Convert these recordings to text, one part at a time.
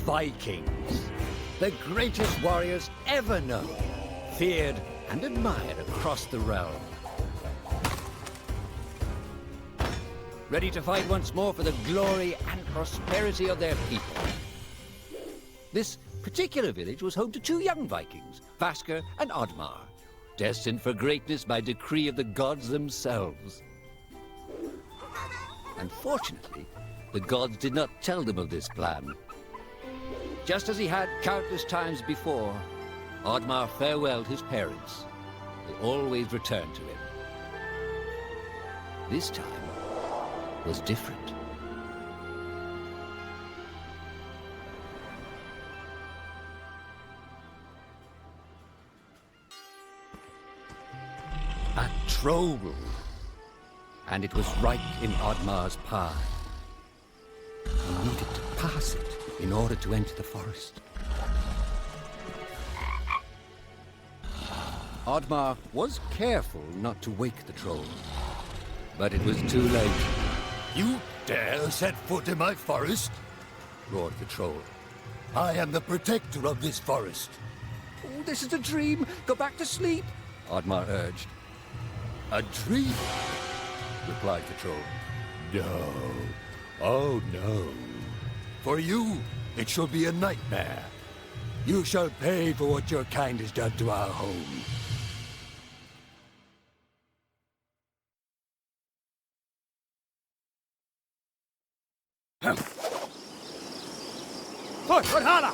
Vikings, the greatest warriors ever known, feared and admired across the realm. Ready to fight once more for the glory and prosperity of their people. This particular village was home to two young Vikings, Vasker and Oddmar, destined for greatness by decree of the gods themselves. Unfortunately, the gods did not tell them of this plan. Just as he had countless times before, Oddmar farewelled his parents. They always returned to him. This time was different. A troll, and it was right in Oddmar's path. He needed to pass it in order to enter the forest. Oddmar was careful not to wake the troll, but it was too late. You dare set foot in my forest? Roared the troll. I am the protector of this forest. Oh, this is a dream. Go back to sleep, Oddmar urged. A dream? Replied the troll. No. Oh, no. For you, it shall be a nightmare. You shall pay for what your kind has done to our home. For Valhalla!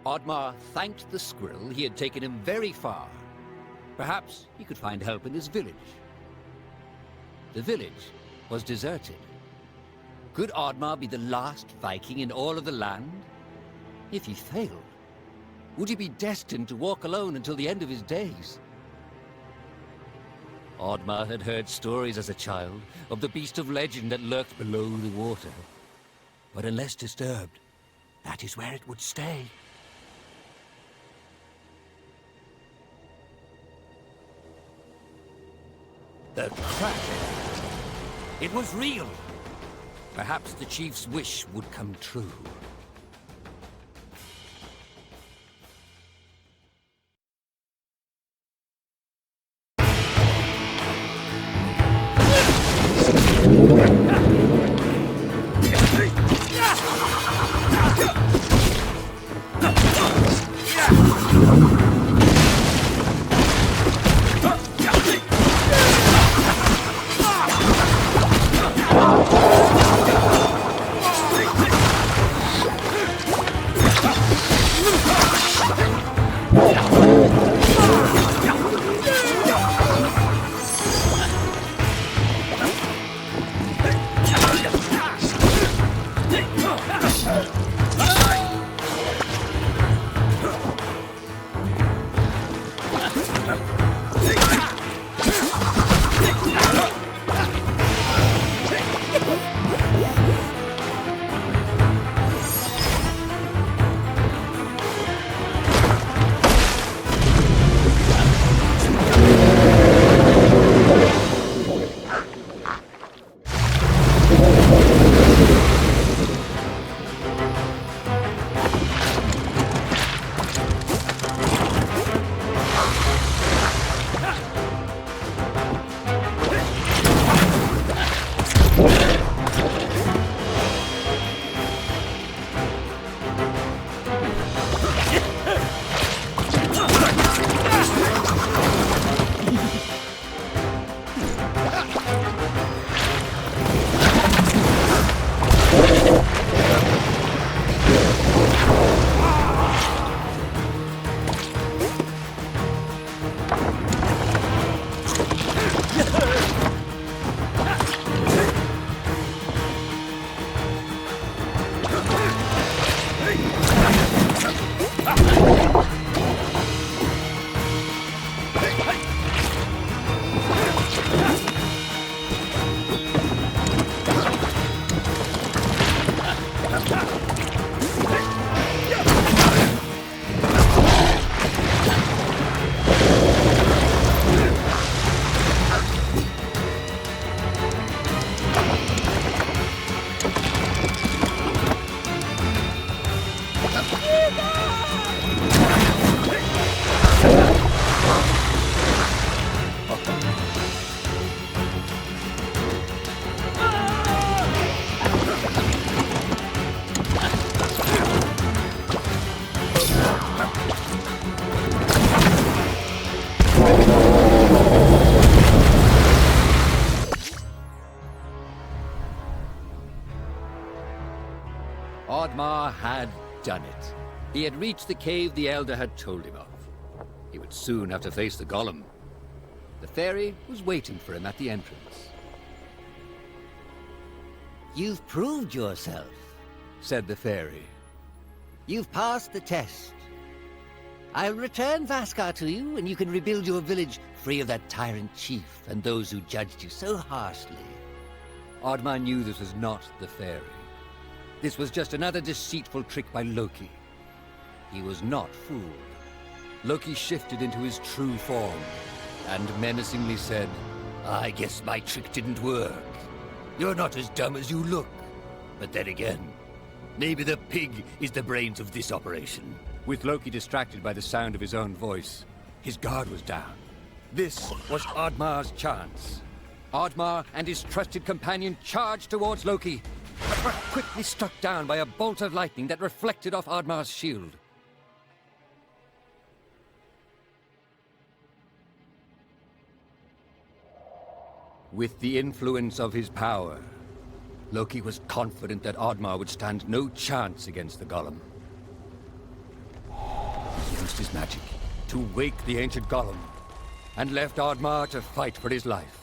Oddmar thanked the squirrel he had taken him very far. Perhaps he could find help in his village. The village was deserted. Could Oddmar be the last Viking in all of the land? If he failed, would he be destined to walk alone until the end of his days? Oddmar had heard stories as a child of the beast of legend that lurked below the water. But unless disturbed, that is where it would stay. The crack. It was real. Perhaps the chief's wish would come true. Oddmar had done it. He had reached the cave the Elder had told him of. He would soon have to face the golem. The fairy was waiting for him at the entrance. You've proved yourself, Said the fairy. you've passed the test. I'll return Vaskar to you, and you can rebuild your village free of that tyrant chief and those who judged you so harshly. Oddmar knew this was not the fairy. This was just another deceitful trick by Loki. He was not fooled. Loki shifted into his true form and menacingly said, I guess my trick didn't work. You're not as dumb as you look. But then again, maybe the pig is the brains of this operation. With Loki distracted by the sound of his own voice, his guard was down. This was Oddmar's chance. Oddmar and his trusted companion charged towards Loki, but were quickly struck down by a bolt of lightning that reflected off Oddmar's shield. With the influence of his power, Loki was confident that Oddmar would stand no chance against the golem. He used his magic to wake the ancient golem, and left Oddmar to fight for his life.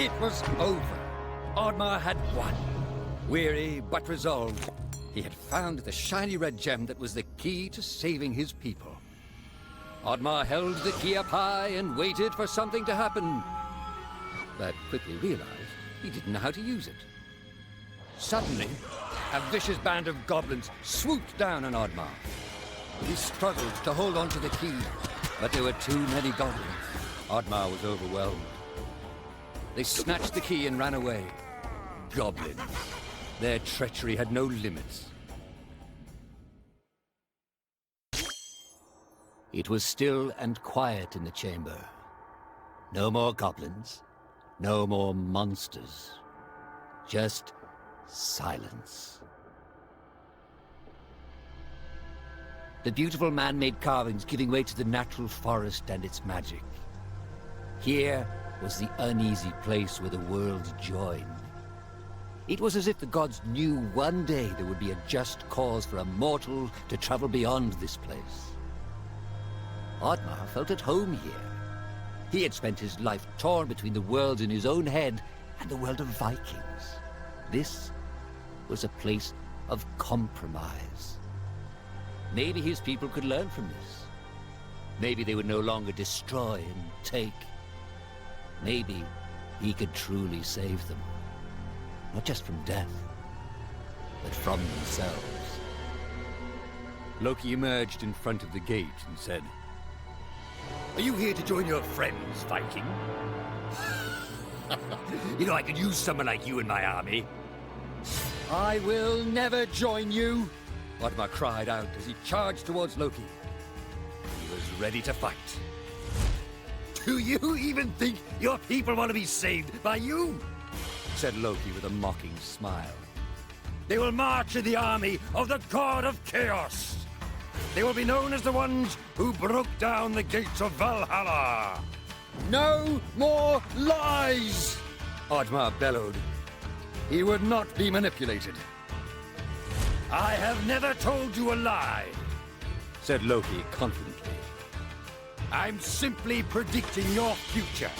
It was over. Oddmar had won. Weary but resolved, he had found the shiny red gem that was the key to saving his people. Oddmar held the key up high and waited for something to happen, but quickly realized he didn't know how to use it. Suddenly, a vicious band of goblins swooped down on Oddmar. He struggled to hold on to the key, but there were too many goblins. Oddmar was overwhelmed. They snatched the key and ran away. Goblins. Their treachery had no limits. It was still and quiet in the chamber. No more goblins, no more monsters. Just silence. The beautiful man-made carvings giving way to the natural forest and its magic. Here was the uneasy place where the worlds joined. It was as if the gods knew one day there would be a just cause for a mortal to travel beyond this place. Oddmar felt at home here. He had spent his life torn between the worlds in his own head and the world of Vikings. This was a place of compromise. Maybe his people could learn from this. Maybe they would no longer destroy and take. Maybe he could truly save them. Not just from death, but from themselves. Loki emerged in front of the gate and said, Are you here to join your friends, Viking? You know, I could use someone like you in my army. I will never join you, Oddmar cried out as he charged towards Loki. He was ready to fight. Do you even think your people want to be saved by you? Said Loki with a mocking smile. They will march in the army of the god of chaos. They will be known as the ones who broke down the gates of Valhalla. No more lies! Oddmar bellowed. He would not be manipulated. I have never told you a lie, said Loki confidently. I'm simply predicting your future.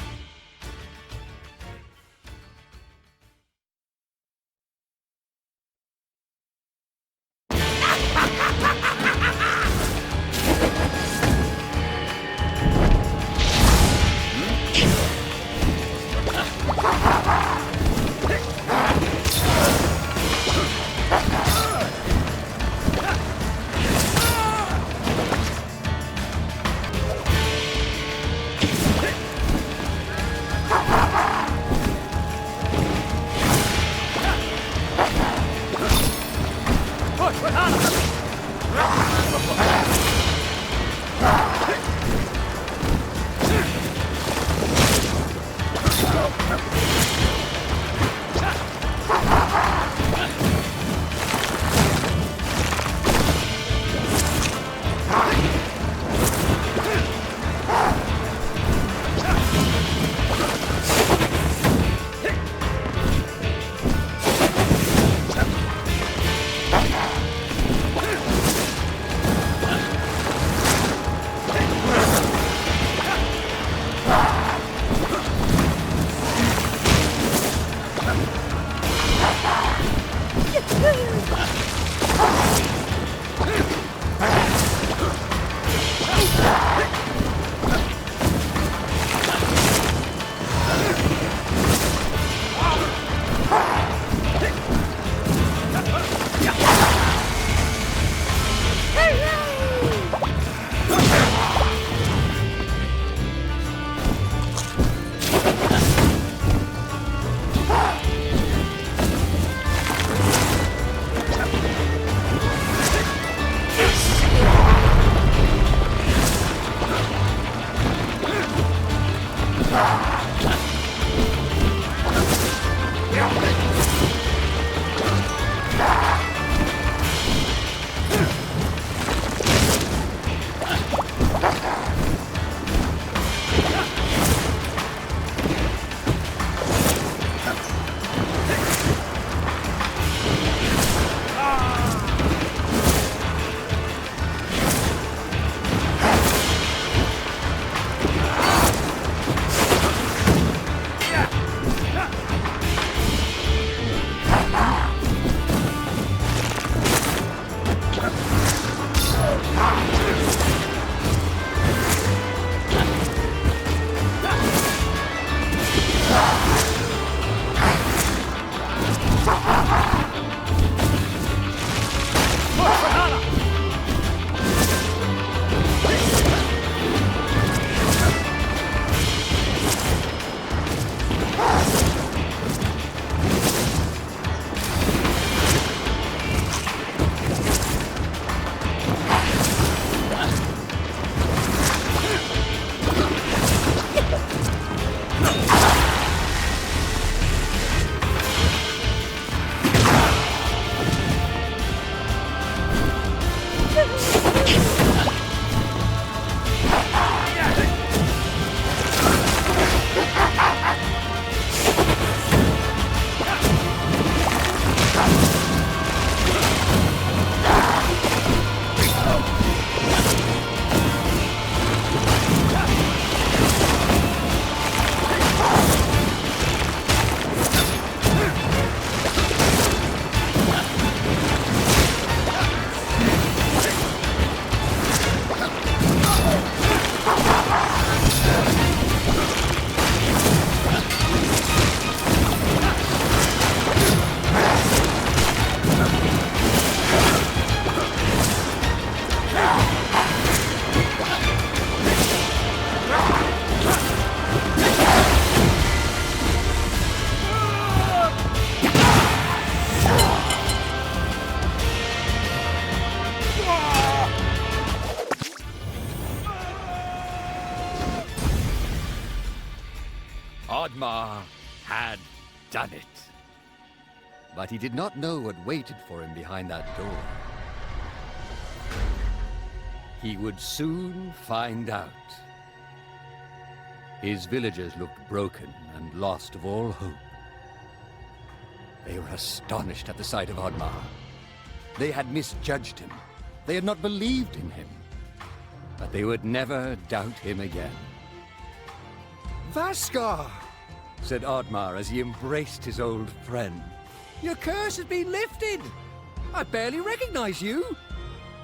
Oddmar had done it. But he did not know what waited for him behind that door. He would soon find out. His villagers looked broken and lost of all hope. They were astonished at the sight of Oddmar. They had misjudged him. They had not believed in him. But they would never doubt him again. Vaskar! Said Oddmar as he embraced his old friend. Your curse has been lifted! I barely recognize you!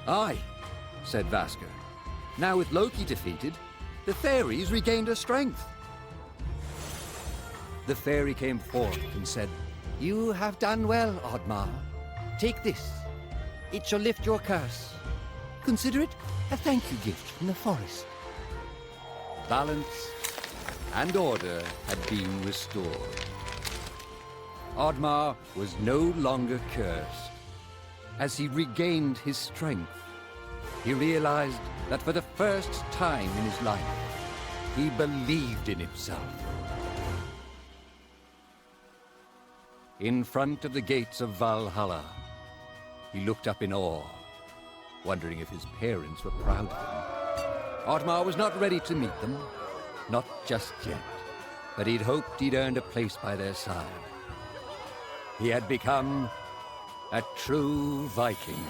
Aye, said Vaskar. Now with Loki defeated, the fairies regained their strength. The fairy came forth and said, "You have done well, Oddmar. Take this. It shall lift your curse. Consider it a thank you gift from the forest." Balance and order had been restored. Oddmar was no longer cursed. As he regained his strength, he realized that for the first time in his life, he believed in himself. In front of the gates of Valhalla, he looked up in awe, wondering if his parents were proud of him. Oddmar was not ready to meet them, not just yet, but he'd hoped he'd earned a place by their side. He had become a true Viking.